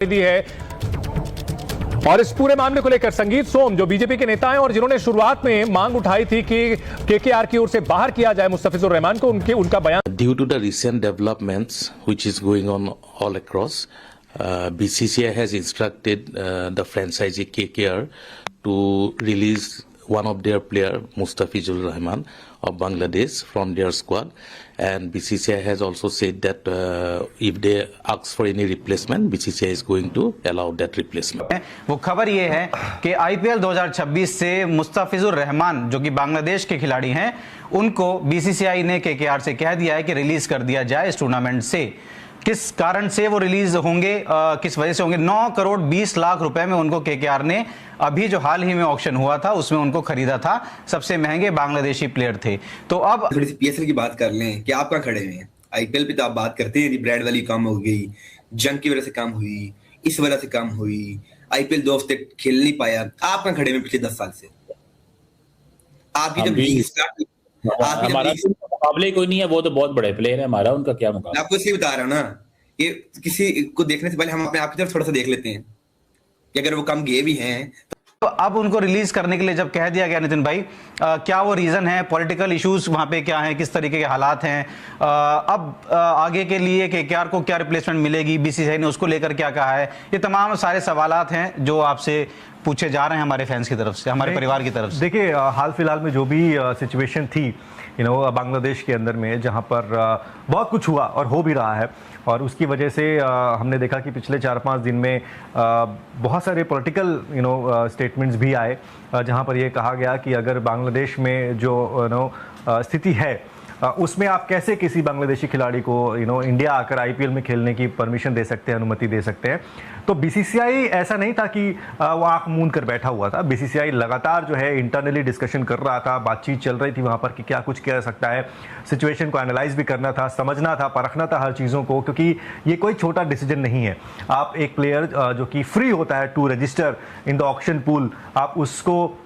दी है। और इस पूरे मामले को लेकर संगीत सोम जो बीजेपी के नेता हैं और जिन्होंने शुरुआत में मांग उठाई थी कि केकेआर की ओर से बाहर किया जाए मुस्तफिजुर रहमान को, उनका बयान due to the recent developments which is going on all across, BCCI has instructed the franchisee KKR to release one of their player Mustafizur Rahman of Bangladesh from their squad, and BCCI has also said that if they ask for any replacement, BCCI is going to allow that replacement. वो खबर ये है कि IPL 2026 से मुस्तफिजुर रहमान जो कि बांग्लादेश के खिलाड़ी हैं, उनको बीसीसीआई ने केकेआर से कह दिया है कि रिलीज कर दिया जाए इस टूर्नामेंट से। किस कारण से वो रिलीज होंगे, किस वजह से होंगे? 9 करोड़ 20 लाख रुपए में उनको केकेआर ने अभी जो हाल ही में ऑक्शन हुआ था उसमें उनको खरीदा था। सबसे महंगे बांग्लादेशी प्लेयर थे। तो अब थोड़ी सी पीएसएल की बात कर लें कि आप कहाँ खड़े हुए हैं। आईपीएल पे तो आप बात करते हैं, ब्रांड वाली कम हो गई, जंग की वजह से कम हुई, इस वजह से कम हुई, आईपीएल 2 हफ्ते खेल नहीं पाया। आप कहाँ खड़े हुए पिछले 10 साल से? आपकी जब लीग स्टार्ट, हमारा मुकाबले कोई नहीं है, वो तो बहुत बड़े प्लेयर है, हमारा उनका क्या मुकाबला। आपको इसे बता रहा हूँ ना, ये किसी को देखने से पहले हम अपने आप की तरफ थोड़ा सा देख लेते हैं कि अगर वो कम गए भी हैं। तो अब उनको रिलीज करने के लिए जब कह दिया गया नितिन भाई, क्या वो रीजन है? पॉलिटिकल इश्यूज वहां पे क्या है, किस तरीके के हालात हैं? अब आगे के लिए केकेआर को क्या रिप्लेसमेंट मिलेगी, बीसीसीआई ने उसको लेकर क्या कहा है? ये तमाम सारे सवालात हैं जो आपसे पूछे जा रहे हैं हमारे फैंस की तरफ से, हमारे परिवार की तरफ से। देखिए, हाल फिलहाल में जो भी सिचुएशन थी बांग्लादेश के अंदर में, जहां पर बहुत कुछ हुआ और हो भी रहा है, और उसकी वजह से हमने देखा कि पिछले 4-5 दिन में बहुत सारे पॉलिटिकल स्टेटमेंट्स भी आए, जहां पर ये कहा गया कि अगर बांग्लादेश में जो स्थिति है उसमें आप कैसे किसी बांग्लादेशी खिलाड़ी को इंडिया आकर आईपीएल में खेलने की परमिशन दे सकते हैं, अनुमति दे सकते हैं। तो बीसीसीआई ऐसा नहीं था कि वो आंख मूंद कर बैठा हुआ था। बीसीसीआई लगातार जो है इंटरनली डिस्कशन कर रहा था, बातचीत चल रही थी वहां पर कि क्या कुछ किया जा सकता है, सिचुएशन को एनालाइज भी करना था, समझना था, परखना था हर चीज़ों को, क्योंकि ये कोई छोटा डिसीजन नहीं है। आप एक प्लेयर जो कि फ्री होता है to register in the auction pool, आप उसको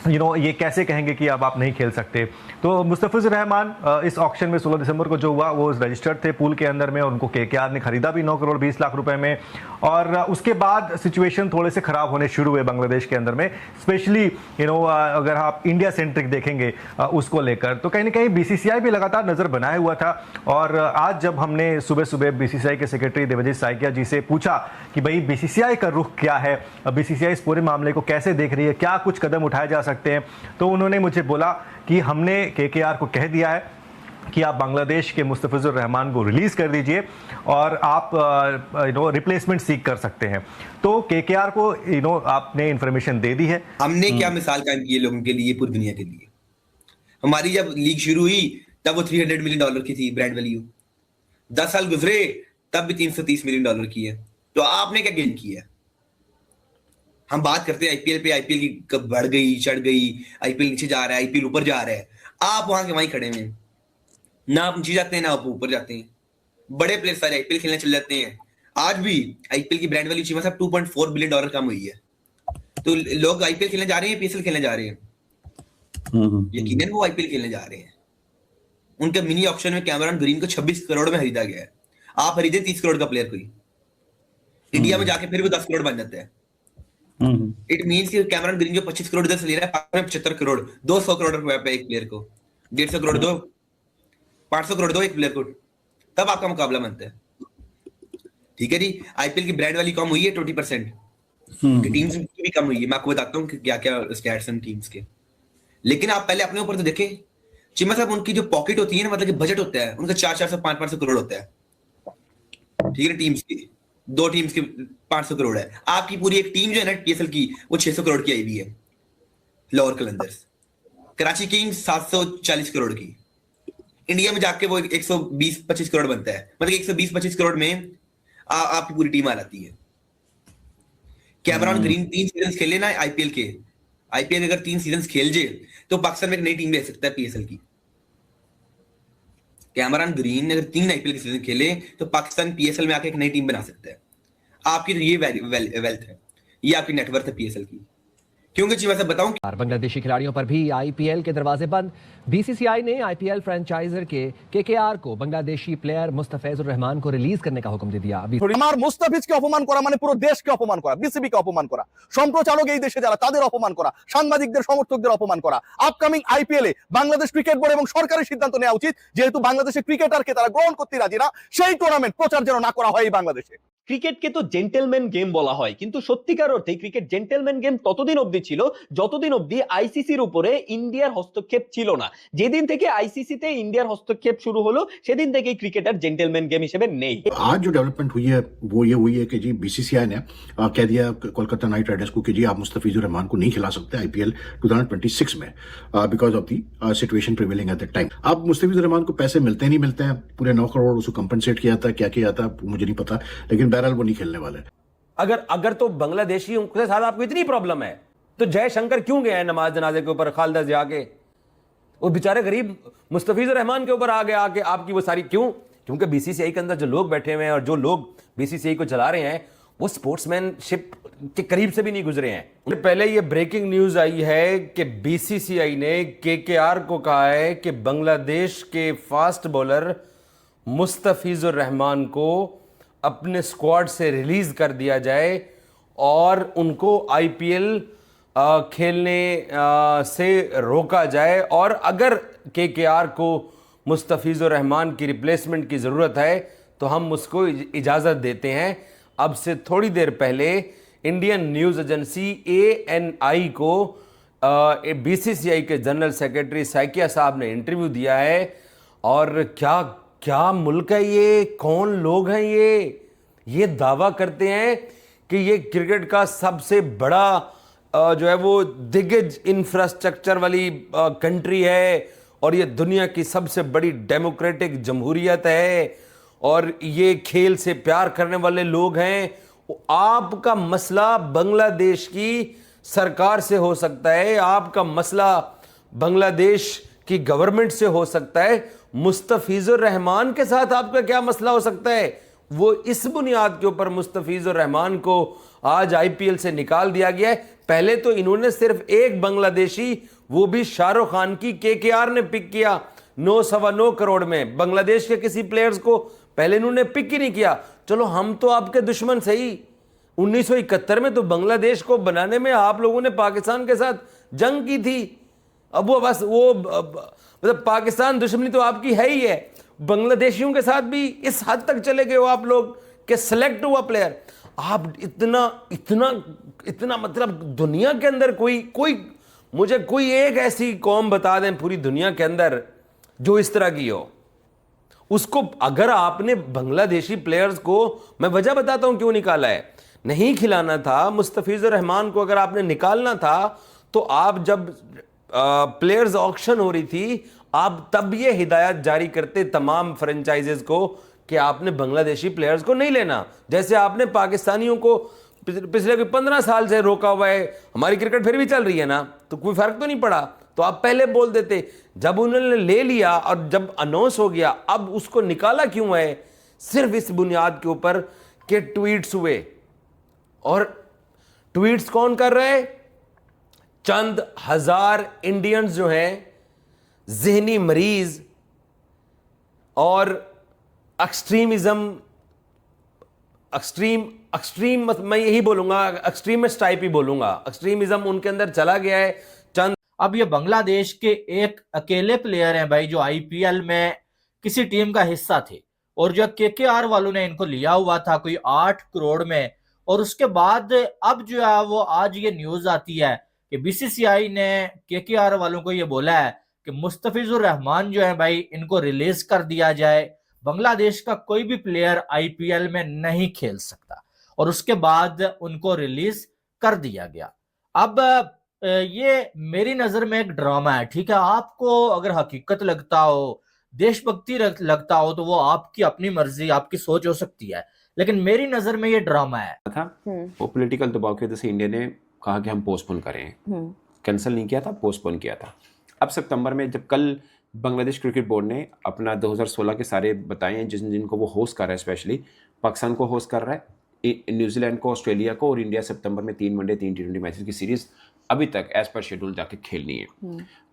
ये कैसे कहेंगे कि अब आप नहीं खेल सकते? तो मुस्तफिजुर रहमान इस ऑक्शन में 16 दिसंबर को जो हुआ वो रजिस्टर्ड थे पूल के अंदर में, और उनको केकेआर ने खरीदा भी 9 करोड़ 20 लाख रुपए में। और उसके बाद सिचुएशन थोड़े से खराब होने शुरू हुए बांग्लादेश के अंदर में, स्पेशली अगर आप इंडिया सेंट्रिक देखेंगे उसको लेकर, तो कहीं ना कहीं बीसीसीआई भी लगातार नजर बनाए हुआ था। और आज जब हमने सुबह सुबह बीसीसीआई के सेक्रेटरी देवजीत साइकिया जी से पूछा कि भाई बीसीसीआई का रुख क्या है, बीसीसीआई इस पूरे मामले को कैसे देख रही है, क्या कुछ कदम उठाए जा सकते हैं, तो उन्होंने मुझे बोला कि हमने केकेआर को कह दिया है कि आप बांग्लादेश के मुस्तफिजुर रहमान को रिलीज कर दीजिए और आप रिप्लेसमेंट सीख कर सकते हैं। तो केकेआर को आपने इंफॉर्मेशन दे दी है। हमने क्या मिसाल कायम की है लोगों के लिए, पूरी दुनिया के लिए। हमारी जब लीग शुरू हुई तब वो $300 मिलियन की थी ब्रांड वैल्यू। 10 साल गुजरे तब भी $330 मिलियन की है। तो आपने क्या गेन किया? हम बात करते हैं आईपीएल पे, आईपीएल की कब बढ़ गई, चढ़ गई, आईपीएल नीचे जा रहा है, आईपीएल ऊपर जा रहा है। आप वहां के वहीं खड़े हुए हैं, ना आप नीचे जाते हैं ना आप ऊपर जाते हैं। बड़े प्लेयर सारे आईपीएल खेलने चले जाते हैं। आज भी आईपीएल की ब्रांड वैल्यू चीमा साहब $2.4 बिलियन कम हुई है। तो लोग आईपीएल खेलने जा रहे हैं, पीएसएल खेलने जा रहे हैं। यकीनन वो आईपीएल खेलने जा रहे हैं। उनके मिनी ऑक्शन में कैमरॉन ग्रीन को 26 करोड़ में खरीदा गया है। आप खरीदे 30 करोड़ का प्लेयर कोई, इंडिया में जाके फिर भी 10 करोड़ बन जाता है। इट मींस कि कैमरॉन ग्रीन जो 25 करोड़ इधर से ले रहा है, 75 करोड़, 200 करोड़ रुपए पे एक प्लेयर को, 150 करोड़ दो, 500 करोड़ दो एक प्लेयर को, तब आपका मुकाबला बनता है। ठीक है जी। आईपीएल की ब्रांड वैल्यू कम हुई है 20%, टीम्स की भी कम हुई है। मैं आपको बताता हूँ कि क्या क्या स्टैट्स हैं टीम्स के। लेकिन आप पहले अपने ऊपर तो देखें चिम्मा साहब, उनकी जो पॉकेट होती है ना, मतलब कि बजट होता है उनका 400 500 करोड़ होता है। ठीक है, टीम्स की 2 टीम्स के 500 करोड़ है। आपकी पूरी एक टीम जो है ना पीएसएल की, वो 600 करोड़ की आई हुई है। लाहौर कलंदर्स, कराची किंग्स 740 करोड़ की। इंडिया में जाके वो 120-25 करोड़ बनता है। मतलब 120-25 करोड़ में आपकी पूरी टीम आ जाती है। कैमरॉन ग्रीन 3 सीजन खेले ना आईपीएल के, आईपीएल अगर 3 सीजन खेल जे तो पाकिस्तान में एक नई टीम ले सकता है पीएसएल की। कैमरॉन ग्रीन अगर 3 आईपीएल के सीजन खेले तो पाकिस्तान पीएसएल में आके एक नई टीम बना सकता है। आपकी तो ये वेल्थ है, ये आपकी नेटवर्थ है पीएसएल की। क्योंकि जी मैं सब बताऊं बांग्लादेशी खिलाड़ियों पर भी आईपीएल के दरवाजे बंद। बीसीसीआई ने आईपीएल फ्रेंचाइजर के केकेआर को बांग्लादेशी प्लेयर मुस्तफिजुर रहमान को रिलीज करने का हुक्म दे दिया। अभी আমার মুস্তাফিজকে অপমান করা মানে পুরো দেশকে অপমান করা, বিসিবিকে অপমান করা, সম্প্রচারক এই দেশে যারা তাদের অপমান করা, সাংবাদিকদের সমর্থকদের অপমান করা। আপকামিং আইপিএলে বাংলাদেশ ক্রিকেট বোর্ড এবং সরকারের সিদ্ধান্ত নেওয়া উচিত, যেহেতু বাংলাদেশের ক্রিকেটারকে তারা গ্রহণ করতে রাজি না, সেই টুর্নামেন্ট প্রচার যেন না করা হয় এই বাংলাদেশে। ক্রিকেটকে তো জেন্টেলম্যান গেম বলা হয়, কিন্তু সত্যিকার অর্থে ক্রিকেট জেন্টেলম্যান গেম ততদিন অবধি ছিল যতদিন অবধি আইসিসির উপরে ইন্ডিয়ার হস্তক্ষেপ ছিল না। যেদিন থেকে আইসিসিতে ইন্ডিয়ার হস্তক্ষেপ শুরু হলো সেদিন থেকেই ক্রিকেট আর জেন্টেলম্যান গেম হিসেবে নেই। आज जो डेवलपमेंट हुई है वो ये हुई है कि जी बीसीसीआई ने कह दिया कोलकाता नाइट राइडर्स को कि जी आप मुस्तफिजुर रहमान को नहीं खिला सकते आईपीएल 2026 में because of the situation prevailing at that time. अब मुस्तफिजुर रहमान को पैसे मिलते नहीं मिलते हैं, पूरे 9 करोड़ उसको कंपनसेट किया था, क्या किया था मुझे नहीं पता, लेकिन बहरहाल वो नहीं खेलने वाले। अगर तो बांग्लादेशियों के साथ आपको इतनी प्रॉब्लम है तो जयशंकर क्यों गए हैं नमाज जनाजे के ऊपर खालदा जिया के? वो बेचारे गरीब मुस्तफिजुर रहमान के ऊपर आ गए आके आपकी वो सारी क्यों? क्योंकि बीसीसीआई के अंदर जो लोग बैठे हुए हैं और जो लोग बीसीसीआई को चला रहे हैं वो स्पोर्ट्समैनशिप के करीब से भी नहीं गुजरे हैं। पहले ये ब्रेकिंग न्यूज आई है कि बीसीसीआई ने केकेआर को कहा है कि बांग्लादेश के फास्ट बॉलर मुस्तफिजुर रहमान को अपने स्क्वाड से रिलीज कर दिया जाए और उनको आईपीएल खेलने से रोका जाए, और अगर केकेआर को मुस्तफिजुर रहमान की रिप्लेसमेंट की ज़रूरत है तो हम उसको इजाज़त देते हैं। अब से थोड़ी देर पहले इंडियन न्यूज़ एजेंसी ANI को बीसीसीआई के जनरल सेक्रेटरी सैकिया साहब ने इंटरव्यू दिया है। और क्या क्या मुल्क है ये, कौन लोग हैं ये दावा करते हैं कि ये क्रिकेट का सबसे बड़ा जो है वो दिग्गज इंफ्रास्ट्रक्चर वाली कंट्री है और ये दुनिया की सबसे बड़ी डेमोक्रेटिक जमहूरियत है और ये खेल से प्यार करने वाले लोग हैं। आपका मसला बांग्लादेश की सरकार से हो सकता है, आपका मसला बांग्लादेश की गवर्नमेंट से हो सकता है, मुस्तफिजुर रहमान के साथ आपका क्या मसला हो सकता है? वो इस बुनियाद के ऊपर मुस्तफिजुर रहमान को आज आईपीएल से निकाल दिया गया है। पहले तो इन्होंने सिर्फ एक बांग्लादेशी, वो भी शाहरुख खान की केकेआर ने पिक किया 9.25 करोड़ में। बांग्लादेश के किसी प्लेयर्स को पहले इन्होंने पिक ही नहीं किया। चलो हम तो आपके दुश्मन सही, 1971 में तो बांग्लादेश को बनाने में आप लोगों ने पाकिस्तान के साथ जंग की थी। अब वो बस वो मतलब पाकिस्तान दुश्मनी तो आपकी है ही है, बांग्लादेशियों के साथ भी इस हद तक चले गए हो आप लोग कि सेलेक्ट हुआ प्लेयर। आप इतना इतना इतना मतलब दुनिया के अंदर कोई मुझे कोई एक ऐसी कौम बता दें पूरी दुनिया के अंदर जो इस तरह की हो। उसको अगर आपने बांग्लादेशी प्लेयर्स को, मैं वजह बताता हूं क्यों निकाला है, नहीं खिलाना था मुस्तफिजुर रहमान को, अगर आपने निकालना था तो आप जब प्लेयर्स ऑक्शन हो रही थी आप तब ये हिदायत जारी करते तमाम फ्रेंचाइजेस को कि आपने बांग्लादेशी प्लेयर्स को नहीं लेना। जैसे आपने पाकिस्तानियों को पिछले 15 साल से रोका हुआ है, हमारी क्रिकेट फिर भी चल रही है ना, तो कोई फर्क तो नहीं पड़ा, तो आप पहले बोल देते। जब उन्होंने ले लिया और जब अनाउंस हो गया, अब उसको निकाला क्यों है? सिर्फ इस बुनियाद के ऊपर कि ट्वीट्स हुए। और ट्वीट्स कौन कर रहे? चंद हजार इंडियंस जो हैं, जहनी मरीज और एक्सट्रीमिज्म, एक्सट्रीम मैं यही बोलूंगा, एक्सट्रीमिस्ट टाइप ही बोलूंगा, एक्सट्रीमिज्म उनके अंदर चला गया है। चंद अब ये बांग्लादेश के एक अकेले प्लेयर हैं भाई जो आईपीएल में किसी टीम का हिस्सा थे, और जो केकेआर वालों ने इनको लिया हुआ था कोई 8 करोड़ में, और उसके बाद अब जो है वो आज ये न्यूज आती है कि बीसीसीआई ने केकेआर वालों को ये बोला है कि मुस्तफिजुर रहमान जो है भाई इनको रिलीज कर दिया जाए, बांग्लादेश का कोई भी प्लेयर आईपीएल में नहीं खेल सकता, और उसके बाद उनको रिलीज कर दिया गया। अब ये मेरी नजर में एक ड्रामा है, ठीक है। आपको अगर हकीकत लगता हो, देशभक्ति लगता हो, तो वो आपकी अपनी मर्जी, आपकी सोच हो सकती है, लेकिन मेरी नजर में ये ड्रामा है। था वो पॉलिटिकल दबाव की वजह से इंडिया ने कहा कि हम पोस्टपोन करें, कैंसिल नहीं किया था, पोस्टपोन किया था। अब सितंबर में जब कल बांग्लादेश क्रिकेट बोर्ड ने अपना 2016 के सारे बताए हैं जिनको वो होस्ट कर रहा है, स्पेशली पाकिस्तान को होस्ट कर रहा है, न्यूजीलैंड को, ऑस्ट्रेलिया को, और इंडिया सितंबर में 3 वनडे 3 T20 मैचेस की सीरीज अभी तक एज पर शेड्यूल जाके खेलनी है।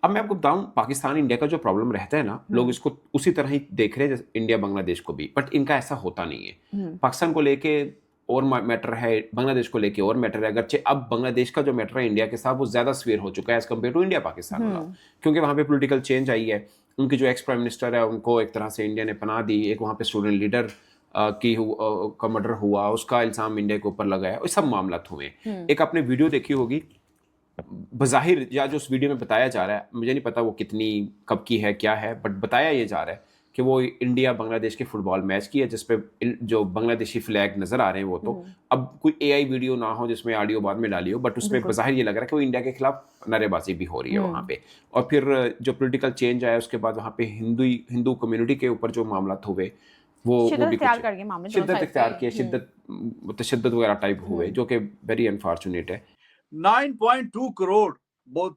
अब मैं आपको बताऊं, पाकिस्तान इंडिया का जो प्रॉब्लम रहता है ना, लोग इसको उसी तरह ही देख रहे हैं जैसे इंडिया बांग्लादेश को भी, बट इनका ऐसा होता नहीं है। पाकिस्तान को लेके और मैटर है, बांग्लादेश को लेके और मैटर है। अगरचे अब बांग्लादेश का जो मैटर है इंडिया के साथ वो ज्यादा स्फीयर हो चुका है as compare to India Pakistan वाला, क्योंकि वहां पे पॉलिटिकल चेंज आई है। उनके जो एक्स प्राइम मिनिस्टर है उनको एक तरह से इंडिया ने पनाह दी, एक वहां पे स्टूडेंट लीडर का मर्डर हुआ, उसका इल्जाम इंडिया के ऊपर लगाया, ये सब मामला हुए। एक आपने वीडियो देखी होगी, बज़ाहिर या जो उस वीडियो में बताया जा रहा है, मुझे नहीं पता वो कितनी कब की है क्या है, बट बताया ये जा रहा है कि वो इंडिया बांग्लादेश के फुटबॉल मैच की है जिसपे जो बांग्लादेशी फ्लैग नजर आ रहे हैं वो तो अब कोई एआई वीडियो ना हो जिसमें ऑडियो बाद में डाली हो, बट उसमें बज़ाहिर ये लग रहा है कि वो इंडिया के खिलाफ नारेबाजी भी हो रही है वहाँ पे। और फिर जो पॉलिटिकल चेंज आया उसके बाद वहाँ पे हिंदू कम्युनिटी के ऊपर जो मामला हुए वो भी शिद्दत इख्तियार किए, शिद्दत तशद्दुद वगैरह टाइप हुए, जो कि वेरी अनफॉर्चुनेट है। 9.2 करोड़ बहुत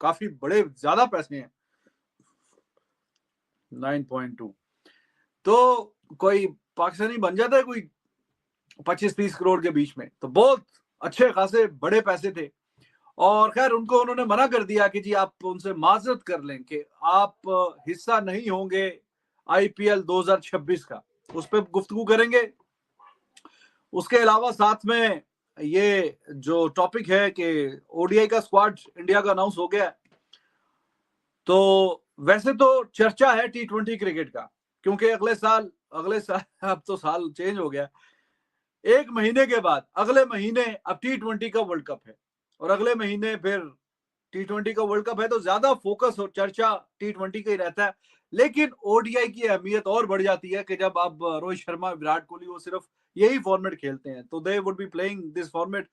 काफी बड़े ज्यादा पैसे हैं। 9.2 तो कोई पाकिस्तानी बन जाता है कोई 25-30 करोड़ के बीच में, तो बहुत अच्छे खासे बड़े पैसे थे। और खैर उनको उन्होंने मना कर दिया कि जी आप उनसे माजरत कर लें कि आप हिस्सा नहीं होंगे आईपीएल 2026 का, उस पर गुफ्तगू करेंगे। उसके अलावा साथ में ये जो टॉपिक है कि ओडीआई का स्क्वाड इंडिया का अनाउंस हो गया है, तो वैसे तो चर्चा है T20 क्रिकेट का, क्योंकि अगले साल अब तो साल चेंज हो गया, 1 महीने के बाद अगले महीने अब T20 का वर्ल्ड कप है, और अगले महीने फिर T20 का वर्ल्ड कप है, तो ज्यादा फोकस और चर्चा T20 का ही रहता है। लेकिन ओडीआई की अहमियत और बढ़ जाती है कि जब अब रोहित शर्मा, विराट कोहली वो सिर्फ यही फॉर्मेट खेलते हैं, तो they would be playing this format